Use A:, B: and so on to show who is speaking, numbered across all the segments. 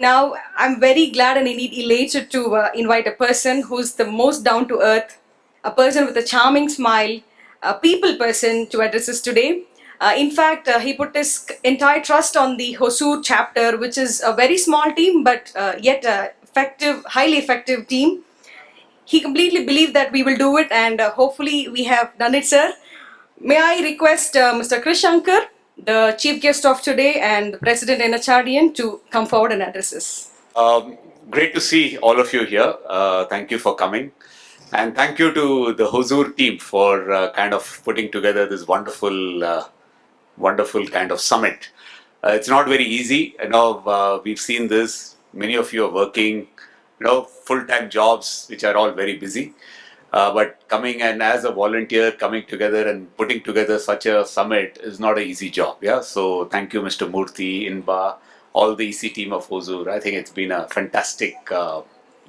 A: Now, I'm very glad and indeed elated to invite a person who's the most down to earth, a person with a charming smile, a people person to address us today. In fact, he put his entire trust on the Hosur chapter, which is a very small team, but yet effective, highly effective team. He completely believed that we will do it, and hopefully we have done it, sir. May I request Mr. KRISH Shankar, the chief guest of today and the president NHRDN, to come forward and address us.
B: Great to see all of you here. Thank you for coming. And thank you to the Hosur team for kind of putting together this wonderful kind of summit. It's not very easy. We've seen this. Many of you are working, full-time jobs, which are all very busy. But coming and as a volunteer, coming together and putting together such a summit is not an easy job. Yeah. So thank you, Mr. Murthy, Inba, all the EC team of Hosur. I think it's been a fantastic.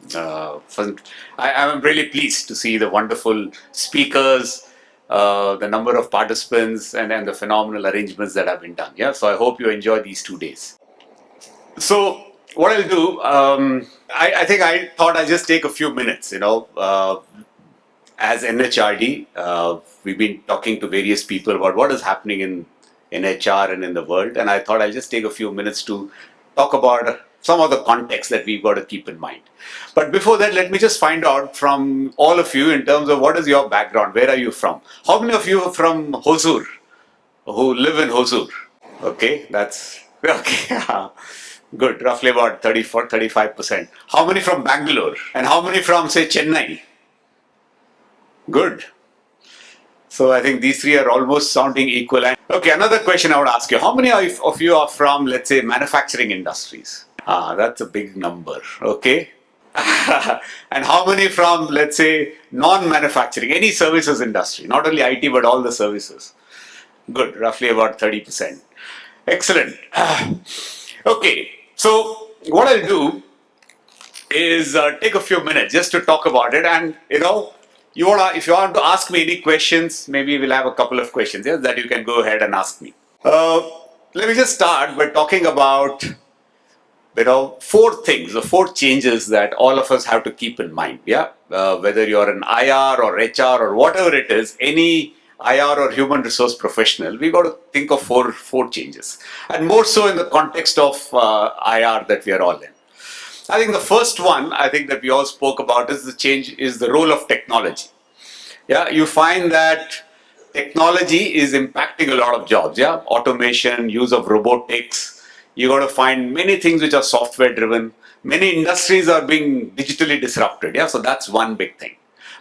B: Fun. I'm really pleased to see the wonderful speakers, the number of participants, and the phenomenal arrangements that have been done. Yeah. So I hope you enjoy these 2 days. So what I'll do, I think I thought I'd just take a few minutes, as NHRD, we've been talking to various people about what is happening in HR and in the world. And I thought I'll just take a few minutes to talk about some of the context that we've got to keep in mind. But before that, let me just find out from all of you in terms of what is your background? Where are you from? How many of you are from Hosur, who live in Hosur? Okay, that's okay. Good, roughly about 35%. How many from Bangalore? And how many from, say, Chennai? Good. So I think these three are almost sounding equal. Okay, another question I would ask you. How many of you are from, let's say, manufacturing industries? That's a big number. Okay. And how many from, let's say, non-manufacturing, any services industry, not only IT, but all the services? Good, roughly about 30%. Excellent. Okay, so what I'll do is take a few minutes just to talk about it. And, if you want to ask me any questions, maybe we'll have a couple of questions, yes, that you can go ahead and ask me. Let me just start by talking about, four things, or four changes that all of us have to keep in mind. Yeah, whether you're an IR or HR or whatever it is, any IR or human resource professional, we got to think of four changes, and more so in the context of IR that we are all in. I think the first one, I think that we all spoke about is the role of technology. Yeah, you find that technology is impacting a lot of jobs. Yeah, automation, use of robotics. You got to find many things which are software driven. Many industries are being digitally disrupted. Yeah, so that's one big thing.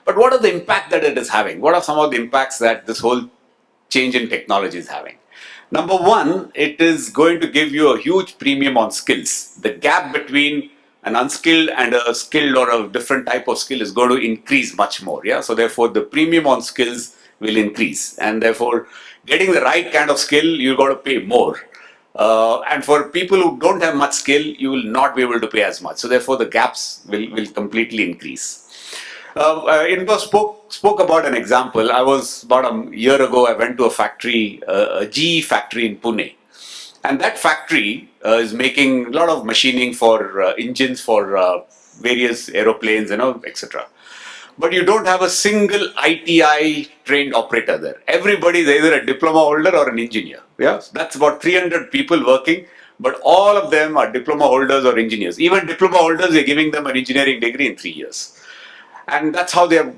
B: But what are the impact that it is having? What are some of the impacts that this whole change in technology is having? Number one, it is going to give you a huge premium on skills. The gap between an unskilled and a skilled or a different type of skill is going to increase much more. Yeah, so therefore the premium on skills will increase, and therefore getting the right kind of skill, you got to pay more. And for people who don't have much skill, you will not be able to pay as much. So therefore the gaps will completely increase. Inba spoke about an example. I was about a year ago, I went to a factory, a GE factory in Pune. And that factory is making a lot of machining for engines for various aeroplanes, etc. But you don't have a single ITI trained operator there. Everybody is either a diploma holder or an engineer. Yeah, so that's about 300 people working, but all of them are diploma holders or engineers. Even diploma holders, they're giving them an engineering degree in 3 years. And that's how they're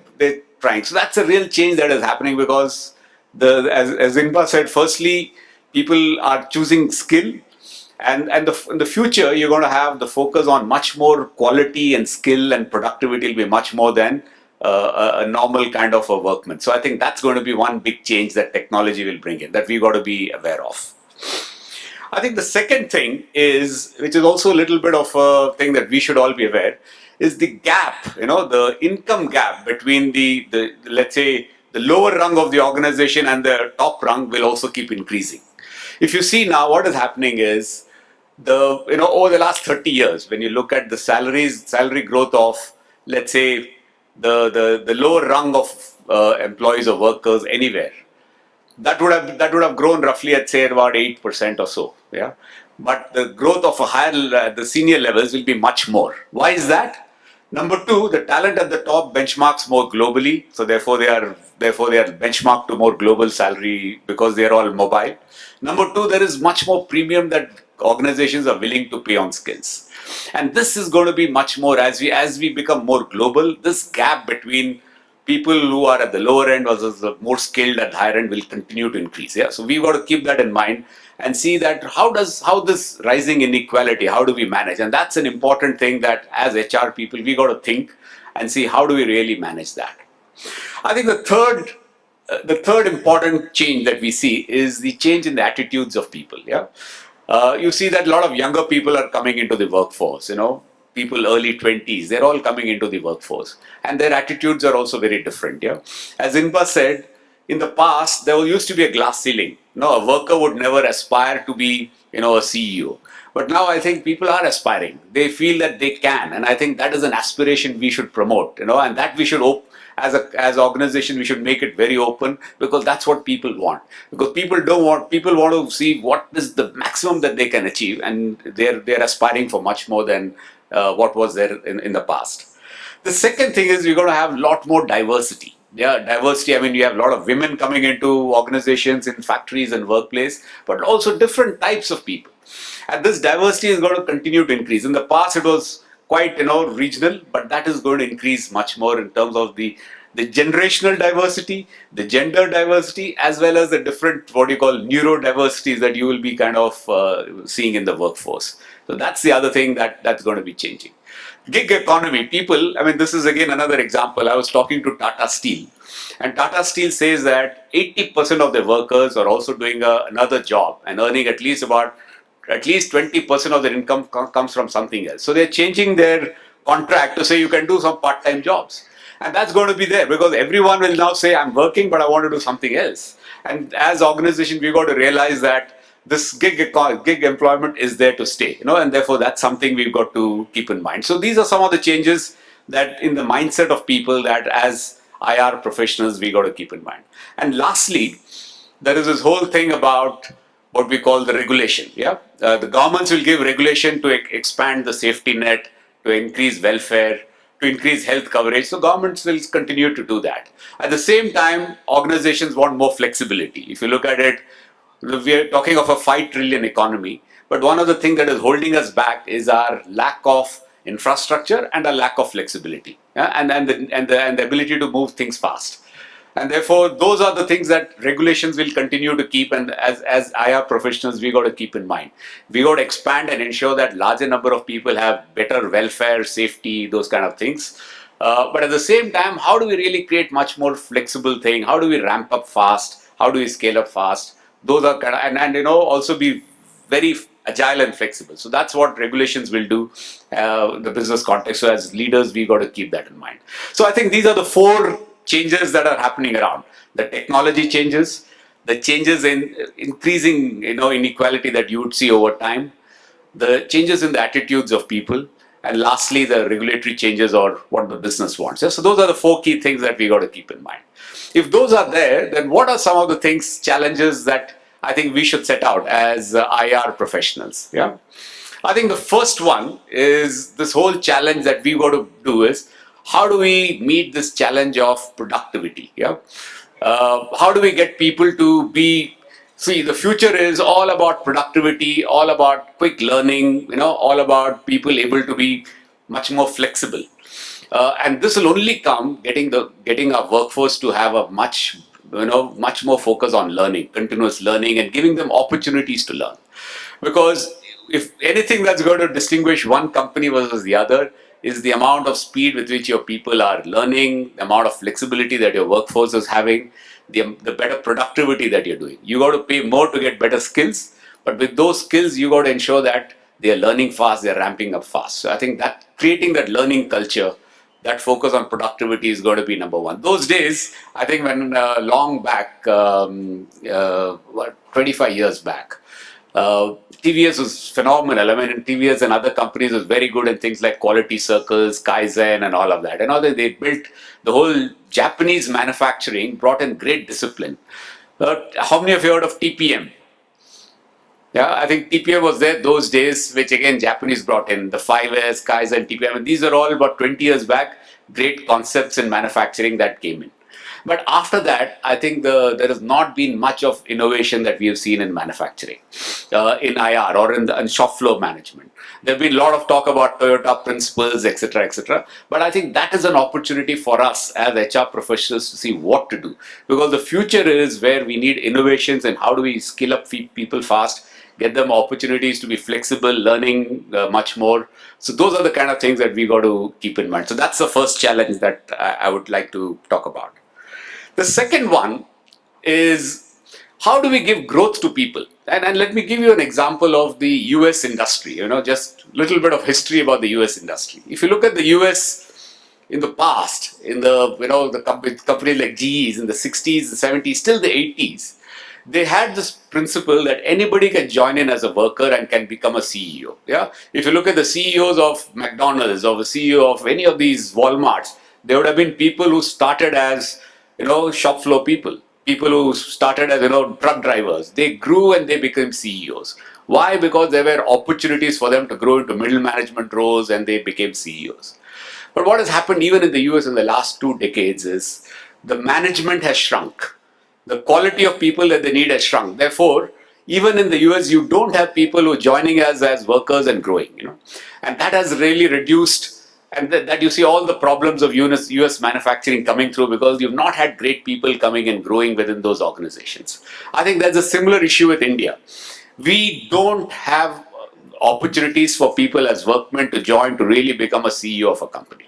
B: trying. So that's a real change that is happening, because as Inba said, firstly, people are choosing skill, and in the future you're going to have the focus on much more quality, and skill and productivity will be much more than a normal kind of a workman. So I think that's going to be one big change that technology will bring in, that we've got to be aware of. I think the second thing is, which is also a little bit of a thing that we should all be aware, is the gap, the income gap between the let's say, the lower rung of the organization and the top rung will also keep increasing. If you see now, what is happening is, over the last 30 years, when you look at the salary growth of, let's say, the lower rung of employees or workers anywhere, that would have grown roughly at say about 8% or so. Yeah, but the growth of a higher the senior levels will be much more. Why is that? Number two, the talent at the top benchmarks more globally, so therefore they are benchmarked to more global salary because they are all mobile. Number two, there is much more premium that organizations are willing to pay on skills, and this is going to be much more as we become more global. This gap between people who are at the lower end versus the more skilled at the higher end will continue to increase. Yeah, so we've got to keep that in mind and see that how this rising inequality, how do we manage? And that's an important thing that as HR people we got to think and see how do we really manage that. I think the third important change that we see is the change in the attitudes of people. Yeah, you see that a lot of younger people are coming into the workforce. People early 20s, they're all coming into the workforce, and their attitudes are also very different. Yeah, as Inba said, in the past there used to be a glass ceiling. A worker would never aspire to be a CEO. But now I think people are aspiring. They feel that they can, and I think that is an aspiration we should promote. And that we should as an organization we should make it very open, because that's what people want. Because people want to see what is the maximum that they can achieve, and they're aspiring for much more than what was there in the past. The second thing is we're going to have a lot more diversity. Yeah, diversity. I mean, you have a lot of women coming into organizations, in factories and workplace, but also different types of people. And this diversity is going to continue to increase. In the past, it was quite regional, but that is going to increase much more in terms of the generational diversity, the gender diversity, as well as the different what you call neurodiversities that you will be kind of seeing in the workforce. So that's the other thing that's going to be changing. Gig economy, people, I mean, this is again another example. I was talking to Tata Steel, and Tata Steel says that 80% of their workers are also doing another job and earning at least 20% of their income comes from something else. So they're changing their contract to say you can do some part-time jobs. And that's going to be there because everyone will now say, I'm working, but I want to do something else. And as organization, we've got to realize that this gig employment is there to stay, and therefore that's something we've got to keep in mind. So these are some of the changes that in the mindset of people that as IR professionals we got to keep in mind. And lastly, there is this whole thing about what we call the regulation. Yeah, the governments will give regulation to expand the safety net, to increase welfare, to increase health coverage. So governments will continue to do that. At the same time, organizations want more flexibility. If you look at it, we are talking of a 5 trillion economy, but one of the things that is holding us back is our lack of infrastructure and a lack of flexibility, yeah? and the ability to move things fast. And therefore, those are the things that regulations will continue to keep. And as IR professionals, we got to keep in mind. We got to expand and ensure that larger number of people have better welfare, safety, those kind of things. But at the same time, how do we really create much more flexible thing? How do we ramp up fast? How do we scale up fast? Those are kind of, and also be very agile and flexible. So that's what regulations will do, the business context. So as leaders, we got to keep that in mind. So I think these are the 4 changes that are happening around. The technology changes, the changes in increasing inequality that you would see over time, the changes in the attitudes of people, and lastly the regulatory changes or what the business wants. So those are the 4 key things that we got to keep in mind. If those are there, then what are some of the challenges that I think we should set out as IR professionals? Yeah, I think the first one is this whole challenge that we got to do is how do we meet this challenge of productivity? Yeah, how do we get people to be? See, the future is all about productivity, all about quick learning, all about people able to be much more flexible. And this will only come getting our workforce to have a much more focus on learning, continuous learning, and giving them opportunities to learn. Because if anything that's going to distinguish one company versus the other is the amount of speed with which your people are learning, the amount of flexibility that your workforce is having, the better productivity that you're doing. You got to pay more to get better skills, but with those skills, you got to ensure that they are learning fast, they're ramping up fast. So I think that creating that learning culture, that focus on productivity is going to be number one. Those days, I think when long back, 25 years back, TVS was phenomenal. I mean, TVS and other companies was very good in things like quality circles, Kaizen, and all of that. And now they built the whole Japanese manufacturing, brought in great discipline. How many of you heard of TPM? Yeah, I think TPM was there those days, which again Japanese brought in the 5S, Kaizen, TPM. And these are all about 20 years back. Great concepts in manufacturing that came in. But after that, I think there has not been much of innovation that we have seen in manufacturing, in IR or in shop floor management. There have been a lot of talk about Toyota principles, etc., etc. But I think that is an opportunity for us as HR professionals to see what to do, because the future is where we need innovations and how do we skill up people fast, get them opportunities to be flexible, learning much more. So those are the kind of things that we got to keep in mind. So that's the first challenge that I would like to talk about. The second one is how do we give growth to people? And let me give you an example of the US industry, just a little bit of history about the US industry. If you look at the US in the past, in the companies like GEs in the 60s, the 70s, till the 80s, they had this principle that anybody can join in as a worker and can become a CEO. Yeah, if you look at the CEOs of McDonald's or the CEO of any of these Walmarts, there would have been people who started as shop floor people who started as truck drivers. They grew and they became CEOs. Why? Because there were opportunities for them to grow into middle management roles and they became CEOs. But what has happened even in the US in the last 2 decades is the management has shrunk. The quality of people that they need has shrunk. Therefore, even in the US, you don't have people who are joining us as workers and growing, And that has really reduced, and that you see all the problems of US manufacturing coming through because you've not had great people coming and growing within those organizations. I think there's a similar issue with India. We don't have opportunities for people as workmen to join to really become a CEO of a company.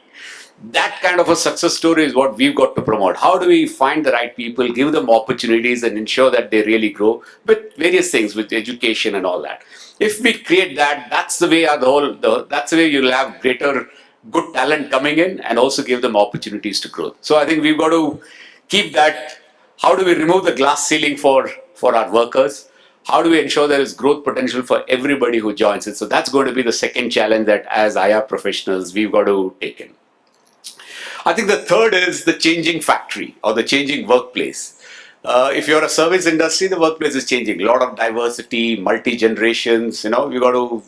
B: That kind of a success story is what we've got to promote. How do we find the right people, give them opportunities and ensure that they really grow with various things, with education and all that. If we create that, that's the way that's the way you'll have greater good talent coming in and also give them opportunities to grow. So I think we've got to keep that. How do we remove the glass ceiling for our workers? How do we ensure there is growth potential for everybody who joins it? So that's going to be the second challenge that as IR professionals, we've got to take in. I think the third is the changing factory or the changing workplace. If you're a service industry, the workplace is changing. A lot of diversity, multi-generations, you got to,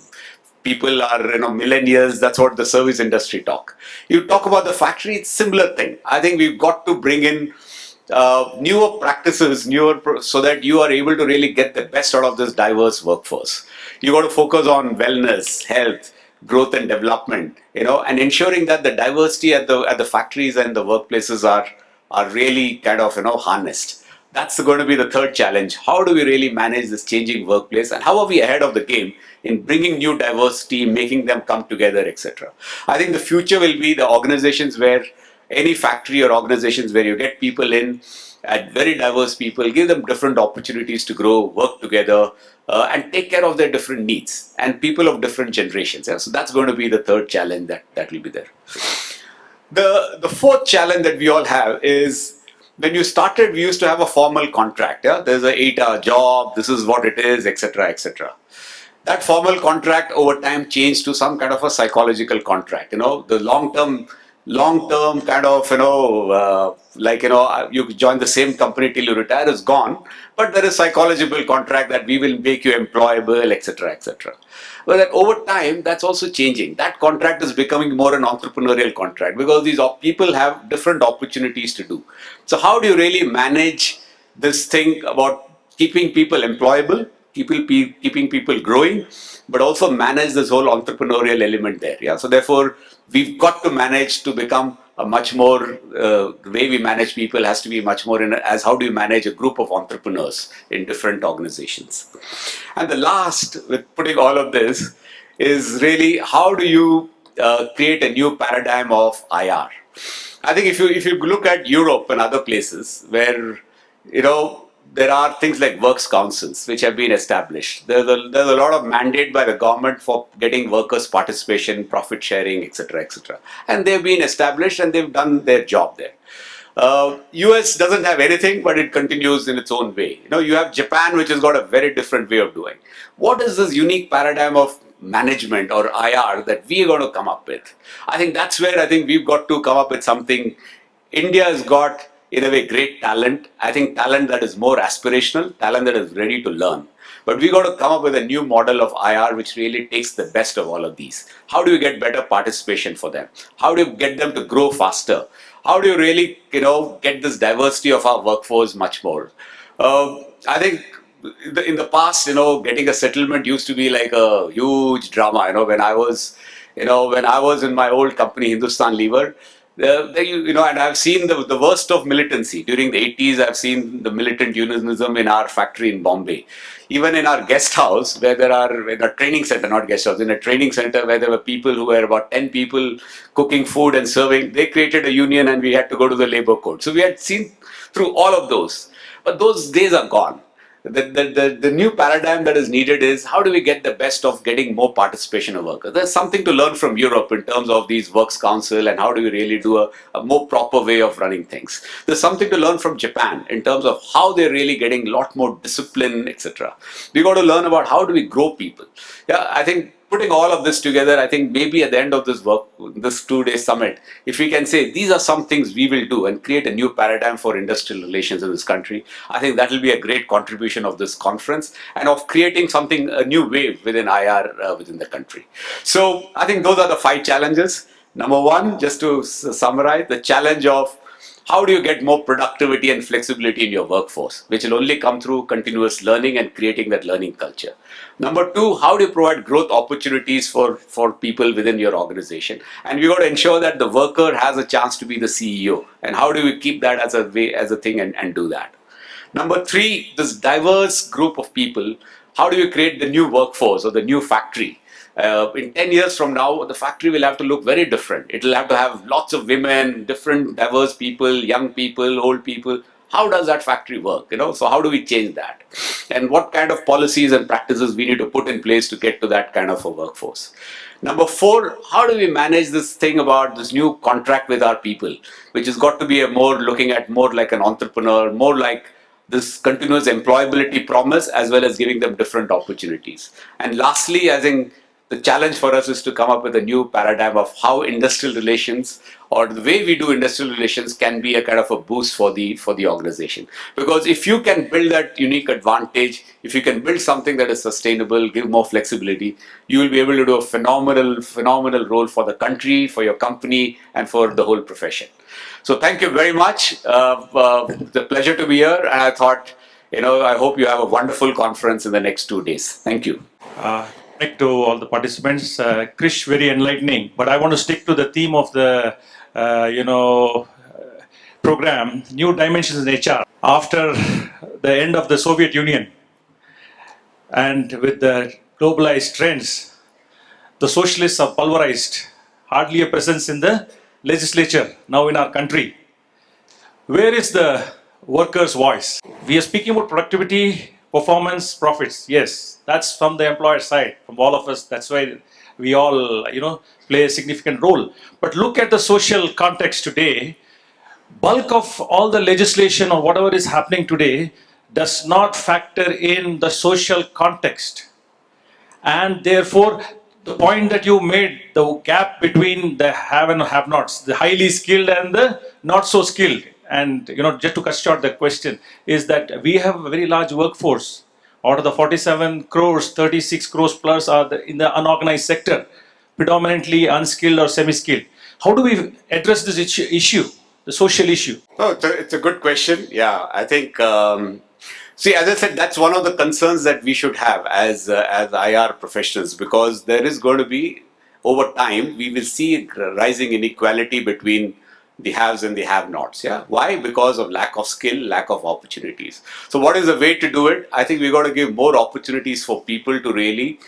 B: people are, millennials, that's what the service industry talk. You talk about the factory, it's similar thing. I think we've got to bring in newer practices, so that you are able to really get the best out of this diverse workforce. You got to focus on wellness, health, growth and development, and ensuring that the diversity at the factories and the workplaces are really kind of harnessed. That's going to be the third challenge. How do we really manage this changing workplace, and how are we ahead of the game in bringing new diversity, making them come together, etc. I think the future will be the organizations where any factory or organizations where you get people in, very diverse people, give them different opportunities to grow, work together, and take care of their different needs and people of different generations. Yeah? So that's going to be the third challenge that will be there. The fourth challenge that we all have is when you started, we used to have a formal contract. Yeah? There's an 8-hour job, this is what it is, etc., etc. That formal contract over time changed to some kind of a psychological contract. The long-term kind of, you join the same company till you retire is gone, but there is psychological contract that we will make you employable, etc., etc. But then over time, that's also changing. That contract is becoming more an entrepreneurial contract because these people have different opportunities to do. So how do you really manage this thing about keeping people employable, keeping people growing, but also manage this whole entrepreneurial element there. Yeah. So therefore, we've got to manage to become a much more, the way we manage people has to be much more as how do you manage a group of entrepreneurs in different organizations. And the last, with putting all of this, is really how do you create a new paradigm of IR. I think if you look at Europe and other places where, there are things like works councils which have been established. There's a lot of mandate by the government for getting workers' participation, profit sharing, etc., etc. And they've been established and they've done their job there. US doesn't have anything, but it continues in its own way. You have Japan, which has got a very different way of doing. What is this unique paradigm of management or IR that we are going to come up with? I think that's where I think we've got to come up with something. India has got in a way, great talent. I think talent that is more aspirational, talent that is ready to learn. But we got to come up with a new model of IR which really takes the best of all of these. How do you get better participation for them? How do you get them to grow faster? How do you really, get this diversity of our workforce much more? I think in the past, getting a settlement used to be like a huge drama. When I was in my old company, Hindustan Lever, and I've seen the worst of militancy. During the 80s, I've seen the militant unionism in our factory in Bombay. Even in our guest house, where in a training center, not guest house, in a training center where there were people who were about 10 people cooking food and serving, they created a union and we had to go to the labor code. So we had seen through all of those. But those days are gone. The new paradigm that is needed is how do we get the best of getting more participation of workers? There's something to learn from Europe in terms of these works council and how do we really do a more proper way of running things. There's something to learn from Japan in terms of how they're really getting a lot more discipline, etc. We got to learn about how do we grow people. Yeah, I think putting all of this together, I think maybe at the end of this 2-day summit, if we can say these are some things we will do and create a new paradigm for industrial relations in this country, I think that will be a great contribution of this conference and of creating a new wave within IR within the country. So I think those are the 5 challenges. Number 1, just to summarize, the challenge of how do you get more productivity and flexibility in your workforce, which will only come through continuous learning and creating that learning culture. Number 2, how do you provide growth opportunities for people within your organization? And we got to ensure that the worker has a chance to be the CEO. And how do we keep that as a thing and do that? Number 3, this diverse group of people, how do you create the new workforce or the new factory? In 10 years from now, the factory will have to look very different. It will have to have lots of women, different diverse people, young people, old people. How does that factory work? So how do we change that? And what kind of policies and practices we need to put in place to get to that kind of a workforce? Number 4, how do we manage this thing about this new contract with our people, which has got to be looking at more like an entrepreneur, more like this continuous employability promise, as well as giving them different opportunities. And lastly, I think the challenge for us is to come up with a new paradigm of how industrial relations or the way we do industrial relations can be a kind of a boost for the organization. Because if you can build that unique advantage, if you can build something that is sustainable, give more flexibility, you will be able to do a phenomenal role for the country, for your company, and for the whole profession. So thank you very much. It's a pleasure to be here, and I thought, I hope you have a wonderful conference in the next 2 days. Thank you.
C: To all the participants, KRISH, very enlightening. But I want to stick to the theme of the, program, New Dimensions in HR. After the end of the Soviet Union and with the globalized trends, the socialists are pulverized, hardly a presence in the legislature now in our country. Where is the worker's voice? We are speaking about productivity, performance, profits. Yes, that's from the employer side, from all of us. That's why we all, play a significant role. But look at the social context today. Bulk of all the legislation or whatever is happening today does not factor in the social context. And therefore, the point that you made, the gap between the have and have-nots, the highly skilled and the not so skilled. And just to cut short the question, is that we have a very large workforce. Out of the 47 crores, 36 crores plus are in the unorganized sector, predominantly unskilled or semi-skilled. How do we address this issue, the social issue?
B: Oh, it's a good question. Yeah, I think, see, as I said, that's one of the concerns that we should have as IR professionals, because there is going to be, over time, we will see rising inequality between the haves and the have-nots. Yeah, why? Because of lack of skill, lack of opportunities. So what is the way to do it? I think we got to give more opportunities for people to really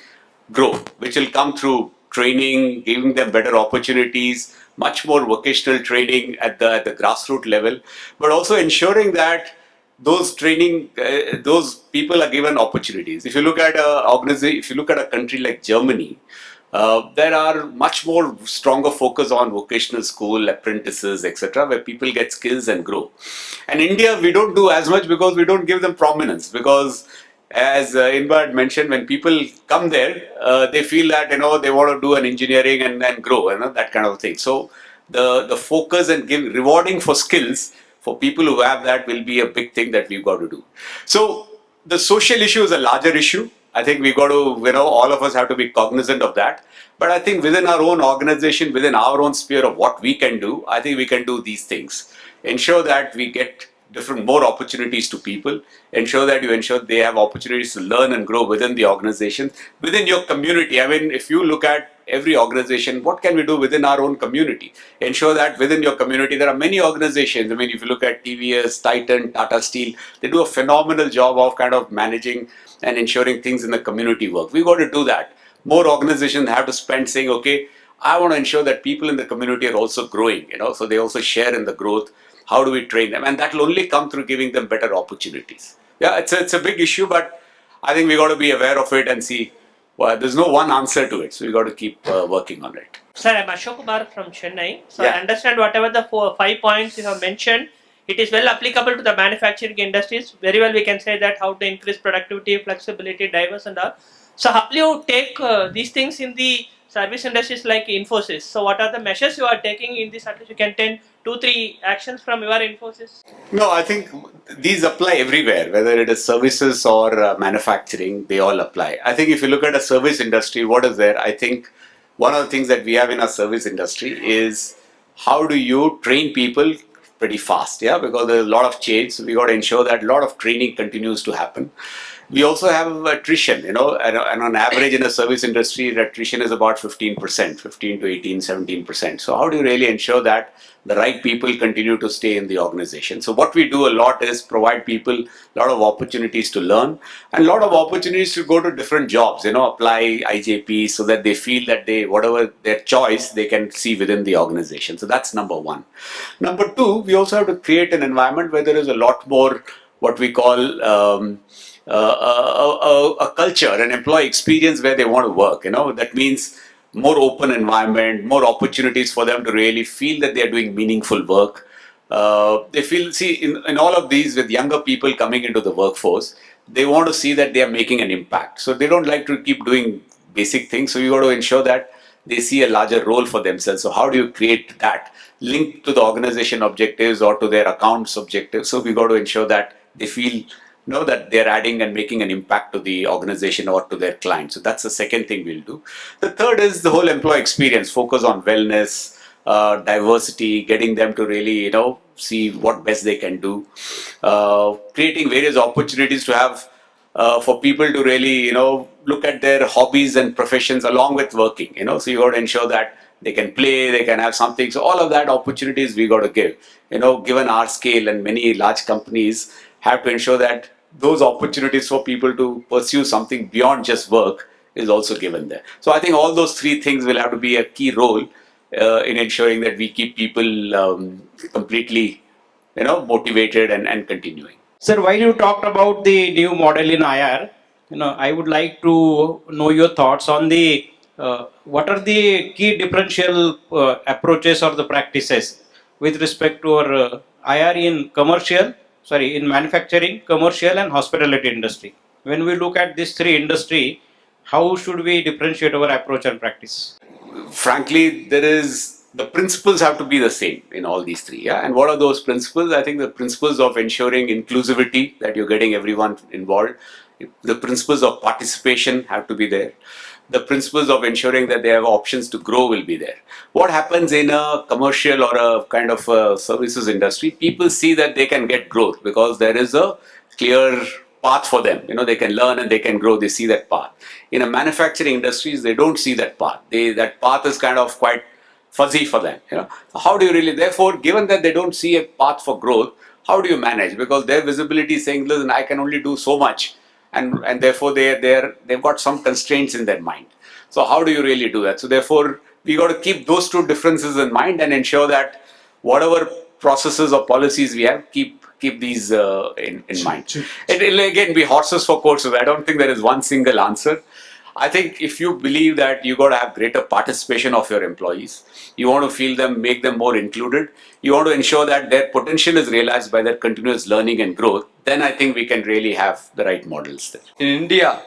B: grow, which will come through training, giving them better opportunities, much more vocational training at the grassroots level, but also ensuring that those people are given opportunities. If you look at a country like Germany, there are much more stronger focus on vocational school, apprentices, etc., where people get skills and grow. And India, we don't do as much because we don't give them prominence. Because as Inba had mentioned, when people come there, they feel that they want to do an engineering and grow, that kind of thing. So the focus and rewarding for skills for people who have that will be a big thing that we've got to do. So the social issue is a larger issue. I think we got to, all of us have to be cognizant of that. But I think within our own organization, within our own sphere of what we can do, I think we can do these things. Ensure that we get more opportunities to people. Ensure that you ensure they have opportunities to learn and grow within the organization, within your community. I mean, if you look at every organization, what can we do within our own community? Ensure that within your community, there are many organizations. I mean, if you look at TVS, Titan, Tata Steel, they do a phenomenal job of kind of managing and ensuring things in the community work. We've got to do that. More organizations have to spend saying, okay, I want to ensure that people in the community are also growing, so they also share in the growth. How do we train them? And that will only come through giving them better opportunities. Yeah, it's a big issue, but I think we got to be aware of it and see. Well, there's no one answer to it, so we got to keep working on it.
D: Sir, I'm Ashok Kumar from Chennai. So
B: Yeah.
D: I understand whatever the 5 points you have mentioned, it is well applicable to the manufacturing industries. Very well, we can say that how to increase productivity, flexibility, diverse and all. So how do you take these things in the service industries like Infosys? So what are the measures you are taking in this? At least you can tell 2-3 actions from your Infosys.
B: No, I think these apply everywhere, whether it is services or manufacturing, they all apply. I think if you look at a service industry, what is there? I think one of the things that we have in our service industry is how do you train people pretty fast, yeah? Because there's a lot of change, so we got to ensure that a lot of training continues to happen. We also have attrition, and on average in the service industry, the attrition is about 15%, 15 to 18, 17%. So how do you really ensure that the right people continue to stay in the organization? So what we do a lot is provide people a lot of opportunities to learn and a lot of opportunities to go to different jobs, apply IJP so that they feel that whatever their choice, they can see within the organization. So that's number one. Number two, we also have to create an environment where there is a lot more what we call a culture, an employee experience where they want to work. That means more open environment, more opportunities for them to really feel that they are doing meaningful work. They feel, in all of these, with younger people coming into the workforce, they want to see that they are making an impact. So they don't like to keep doing basic things. So you got to ensure that they see a larger role for themselves. So how do you create that linked to the organization objectives or to their accounts objectives? So we got to ensure that they feel that they're adding and making an impact to the organization or to their clients. So that's the second thing we'll do. The third is the whole employee experience, focus on wellness, diversity, getting them to really, see what best they can do, creating various opportunities to have for people to really, look at their hobbies and professions along with working, so you got to ensure that they can play, they can have something. So all of that opportunities we got to give, given our scale, and many large companies have to ensure that those opportunities for people to pursue something beyond just work is also given there. So I think all those three things will have to be a key role in ensuring that we keep people completely, motivated and continuing.
E: Sir, while you talked about the new model in IR, I would like to know your thoughts on the what are the key differential approaches or the practices with respect to our IR in manufacturing, commercial, and hospitality industry. When we look at these three industry, how should we differentiate our approach and practice?
B: Frankly, the principles have to be the same in all these three. Yeah? And what are those principles? I think the principles of ensuring inclusivity, that you're getting everyone involved. The principles of participation have to be there. The principles of ensuring that they have options to grow will be there. What happens in a commercial or a kind of a services industry, people see that they can get growth because there is a clear path for them. They can learn and they can grow, they see that path. In a manufacturing industries, they don't see that path. That path is kind of quite fuzzy for them. How do you really, therefore, given that they don't see a path for growth, how do you manage? Because their visibility is saying, listen, I can only do so much. And therefore they've got some constraints in their mind. So how do you really do that? So therefore we got to keep those two differences in mind and ensure that whatever processes or policies we have, keep these in mind. It'll again be horses for courses. I don't think there is one single answer. I think if you believe that you got to have greater participation of your employees, you want to feel them, make them more included, you want to ensure that their potential is realized by their continuous learning and growth, then I think we can really have the right models there.
F: In India,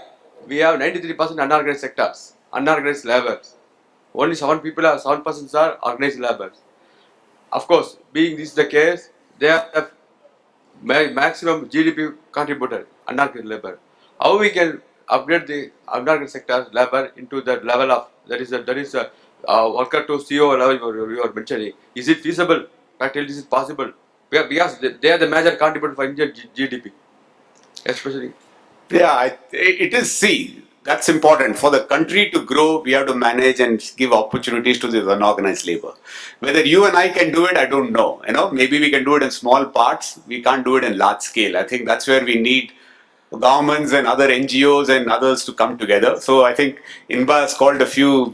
F: we have 93% unorganized sectors, unorganized laborers. Only 7% are organized laborers. Of course, being this the case, they are the maximum GDP contributor, unorganized labor. How we can upgrade the unorganized sector labor into the level of that is a worker to CEO level you are mentioning. Is it feasible? Practically, is it possible? Because they are the major contributor for Indian GDP, especially.
B: Yeah, it is. See, that's important. For the country to grow, we have to manage and give opportunities to the unorganized labor. Whether you and I can do it, I don't know. Maybe we can do it in small parts. We can't do it in large scale. I think that's where we need governments and other NGOs and others to come together. So I think Inba has called a few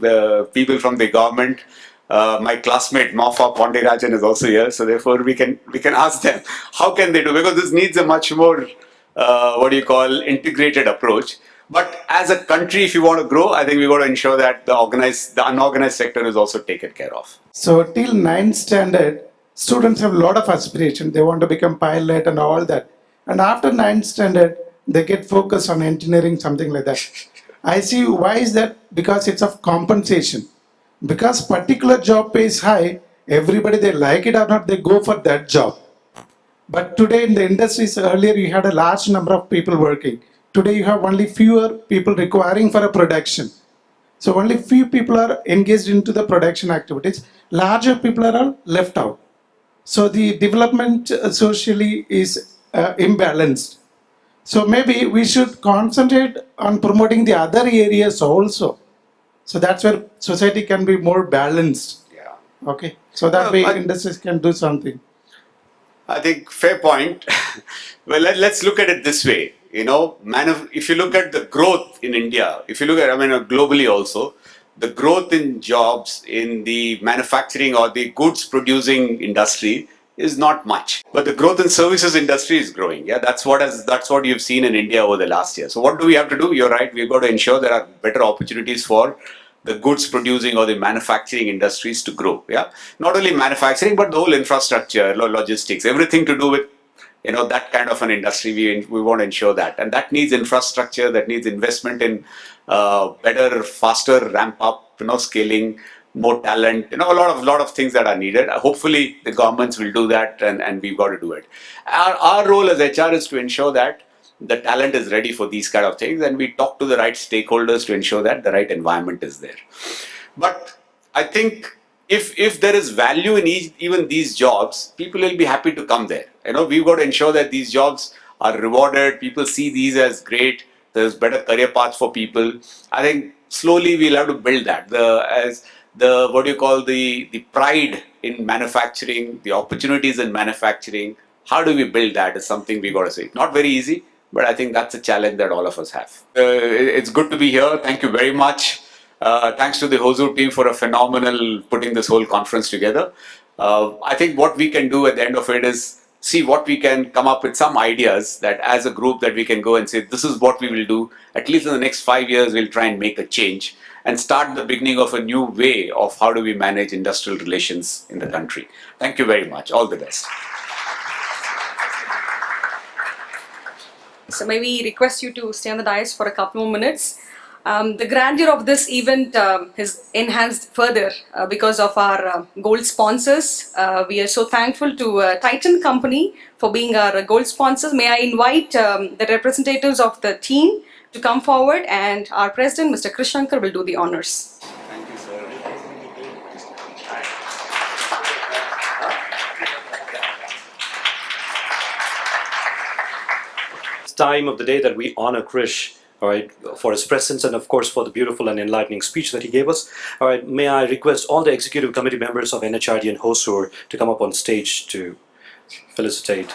B: people from the government. My classmate Mafa Pondirajan is also here, so therefore we can ask them how can they do, because this needs a much more what do you call integrated approach. But as a country, if you want to grow, I think we got to ensure that the unorganized sector is also taken care of.
G: So till 9th standard, students have a lot of aspiration. They want to become pilot and all that. And after 9th standard, they get focused on engineering, something like that. I see why is that? Because it's of compensation. Because particular job pays high, everybody, they like it or not, they go for that job. But today in the industries, earlier you had a large number of people working. Today you have only fewer people requiring for a production. So only few people are engaged into the production activities. Larger people are all left out. So the development socially is imbalanced. So maybe we should concentrate on promoting the other areas also. So that's where society can be more balanced.
B: Yeah.
G: Okay. So that way
B: I
G: industries can do something.
B: think fair point. Well, let's look at it this way. If you look at the growth in India, if you look at, globally also, the growth in jobs in the manufacturing or the goods producing industry is not much. But the growth in services industry is growing. Yeah, that's what you've seen in India over the last year. So what do we have to do? You're right. We've got to ensure there are better opportunities for the goods producing or the manufacturing industries to grow. Yeah, not only manufacturing but the whole infrastructure, logistics, everything to do with that kind of an industry. We want to ensure that, and that needs infrastructure, that needs investment in better, faster ramp up, scaling, more talent, a lot of things that are needed. Hopefully the governments will do that, and we've got to do it. Our role as HR is to ensure that the talent is ready for these kind of things, and we talk to the right stakeholders to ensure that the right environment is there. But I think if there is value in even these jobs, people will be happy to come there. We've got to ensure that these jobs are rewarded. People see these as great. There's better career paths for people. I think slowly we'll have to build that. The pride in manufacturing, the opportunities in manufacturing. How do we build that is something we got to say. Not very easy, but I think that's a challenge that all of us have. It's good to be here. Thank you very much. Thanks to the Hosur team for a phenomenal putting this whole conference together. I think what we can do at the end of it is see what we can come up with, some ideas that as a group that we can go and say, this is what we will do. At least in the next 5 years, we'll try and make a change and start the beginning of a new way of how do we manage industrial relations in the country. Thank you very much. All the best.
A: So may we request you to stay on the dais for a couple more minutes. The grandeur of this event is enhanced further because of our gold sponsors. We are so thankful to Titan Company for being our gold sponsors. May I invite the representatives of the team to come forward, and our president, Mr. KRISH SHANKAR, will do the honors.
B: Thank you, sir.
H: Time of the day that we honor KRISH, all right, for his presence and of course for the beautiful and enlightening speech that he gave us. All right, may I request all the executive committee members of NHRD and Hosur to come up on stage to felicitate.